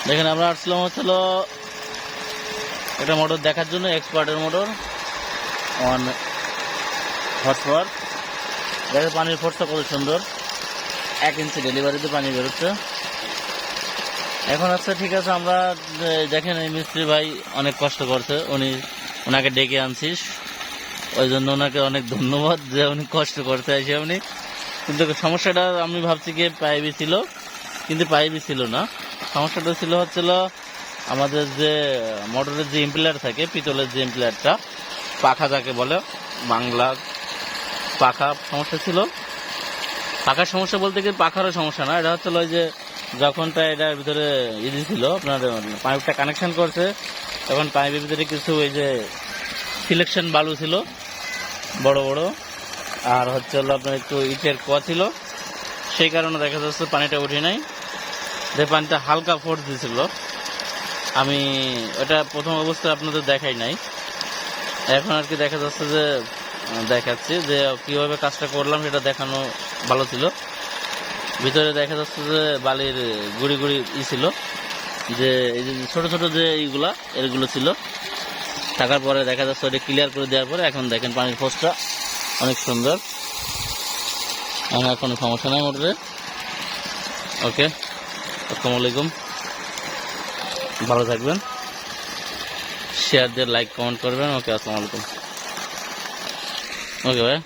দেখেন আমরা আসলাম হচ্ছিল এটা মোটর দেখার জন্য, এক্সপার্টের মোটর 1 হর্স পাওয়ার। দেখেন পানির ফোর্সটা কত সুন্দর, 1 ইঞ্চি ডেলিভারিতে পানি বেরোচ্ছে। এখন আচ্ছা ঠিক আছে, আমরা দেখেন এই মিস্ত্রি ভাই অনেক কষ্ট করছে, ওনাকে ডেকে আনছিস, ওই জন্য ওনাকে অনেক ধন্যবাদ যে উনি কষ্ট করতে আসে উনি। কিন্তু সমস্যাটা আমি ভাবছি কি পাইপই ছিল, কিন্তু পাইপই ছিল না। সমস্যাটা ছিল হচ্ছিল আমাদের যে মোটরের যে ইম্পিলার থাকে, পিতলের যে ইম্পিলারটা, পাখা যাকে বলে বাংলা, পাখা সমস্যা ছিল। পাখার সমস্যা বলতে কি পাখারও সমস্যা না, এটা হচ্ছিল ওই যে যখনটা এটার ভিতরে ছিল আপনার পাইপটা কানেকশন করছে, তখন পাইপের ভিতরে কিছু ওই যে সিলেকশন বালু ছিল বড় বড়, আর হচ্ছে হলো আপনার একটু ইটের কুয়া ছিল, সেই কারণে দেখা যাচ্ছে পানিটা উঠে নাই। যে পানিটা হালকা ফোর্স দিয়েছিল, আমি ওটা প্রথম অবস্থায় আপনাদের দেখাই নাই, এখন আর কি দেখা যাচ্ছে যে দেখাচ্ছি যে কীভাবে কাজটা করলাম, সেটা দেখানো ভালো ছিল। ভিতরে দেখা যাচ্ছে যে বালির গুড়ি গুড়ি ছিল, যে এই যে ছোটো ছোটো যে এইগুলা এগুলো ছিল, থাকার পরে দেখা যাচ্ছে ওটা ক্লিয়ার করে দেওয়ার পরে এখন দেখেন পানির ফোর্সটা অনেক সুন্দর, আর কোনো সমস্যা নাই মোটরে। ওকে, আসসালামু আলাইকুম, ভালো থাকবেন, শেয়ার দিয়ে লাইক কমেন্ট করবেন। ওকে, আসসালামু আলাইকুম। ওকে ভাই।